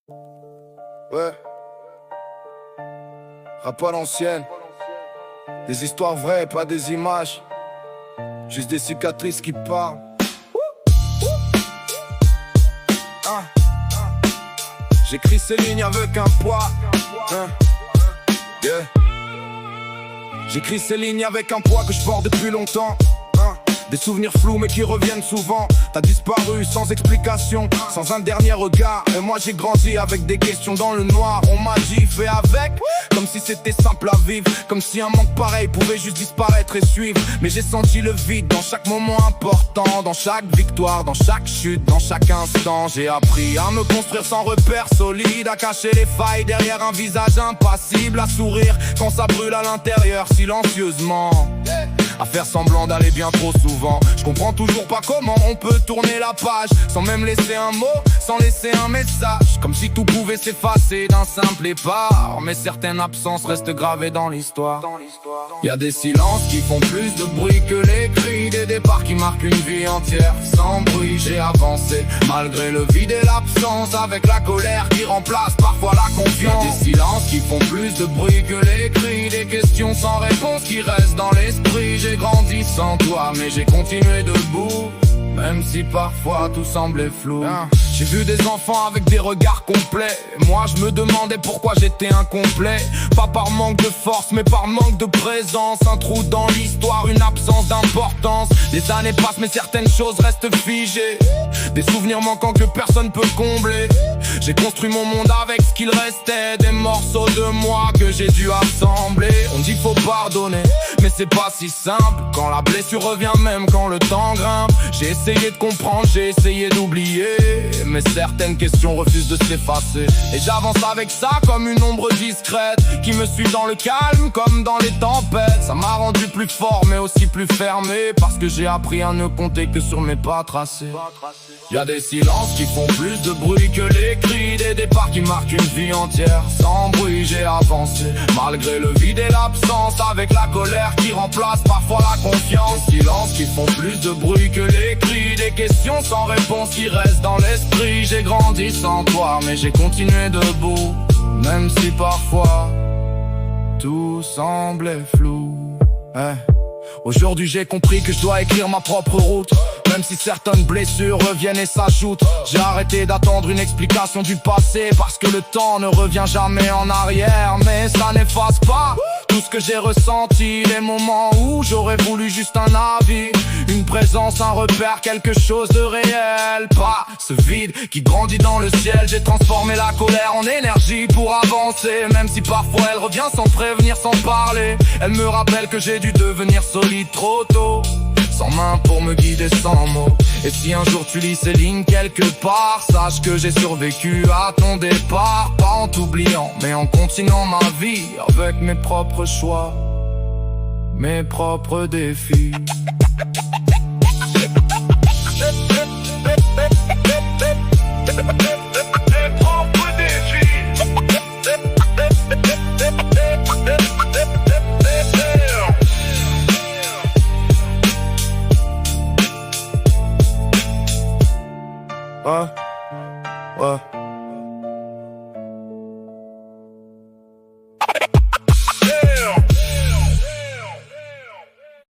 Ouais. Rap à l'ancienne. Des histoires vraies, pas des images. Juste des cicatrices qui parlent. J'écris ces lignes avec un poids. Yeah. J'écris ces lignes avec un poids que je porte depuis longtemps. Des souvenirs flous mais qui reviennent souvent. T'as disparu sans explication, sans un dernier regard. Et moi j'ai grandi avec des questions dans le noir. On m'a dit fais avec, comme si c'était simple à vivre. Comme si un manque pareil pouvait juste disparaître et suivre. Mais j'ai senti le vide dans chaque moment important. Dans chaque victoire, dans chaque chute, dans chaque instant. J'ai appris à me construire sans repère solide. À cacher les failles derrière un visage impassible. À sourire quand ça brûle à l'intérieur silencieusement. À faire semblant d'aller bien trop souvent. Je comprends toujours pas comment on peut tourner la page sans même laisser un mot, sans laisser un message. Comme si tout pouvait s'effacer d'un simple épars. Mais certaines absences restent gravées dans l'histoire. Y'a des silences qui font plus de bruit que les cris. Des départs qui marquent une vie entière. Sans bruit j'ai avancé, malgré le vide et l'absence. Avec la colère qui remplace parfois la confiance. Y'a des silences qui font plus de bruit que les cris. Des questions sans réponse qui restent dans l'esprit. J'ai grandi sans toi mais j'ai continué debout, même si parfois tout semblait flou. J'ai vu des enfants avec des regards complets. Moi je me demandais pourquoi j'étais incomplet. Pas par manque de force mais par manque de présence. Un trou dans l'histoire, une absence d'importance. Les années passent mais certaines choses restent figées. Des souvenirs manquants que personne peut combler. J'ai construit mon monde avec ce qu'il restait. Des morceaux de moi que j'ai dû assembler. On dit faut pardonner mais c'est pas si simple. Quand la blessure revient même quand le temps grimpe. J'ai essayé de comprendre, j'ai essayé d'oublier. Mais certaines questions refusent de s'effacer. Et j'avance avec ça comme une ombre discrète qui me suit dans le calme comme dans les tempêtes. Ça m'a rendu plus fort mais aussi plus fermé. Parce que j'ai appris à ne compter que sur mes pas tracés. Y'a des silences qui font plus de bruit que les cris. Des départs qui marquent une vie entière. Sans bruit j'ai avancé, malgré le vide et l'absence. Avec la colère qui remplace parfois la confiance. Des silences qui font plus de bruit que les cris. Des questions sans réponse qui restent dans l'esprit. J'ai grandi sans toi mais j'ai continué debout, même si parfois tout semblait flou. Aujourd'hui j'ai compris que je dois écrire ma propre route. Même si certaines blessures reviennent et s'ajoutent. J'ai arrêté d'attendre une explication du passé. Parce que le temps ne revient jamais en arrière. Mais ça n'efface pas tout ce que j'ai ressenti. Les moments où j'aurais voulu juste un avis, une présence, un repère, quelque chose de réel. Pas ce vide qui grandit dans le ciel. J'ai transformé la colère en énergie pour avancer. Même si parfois elle revient sans prévenir, sans parler. Elle me rappelle que j'ai dû devenir solide trop tôt. Sans main pour me guider, sans mots. Et si un jour tu lis ces lignes quelque part, sache que j'ai survécu à ton départ. Pas en t'oubliant, mais en continuant ma vie. Avec mes propres choix, mes propres défis. Ouais.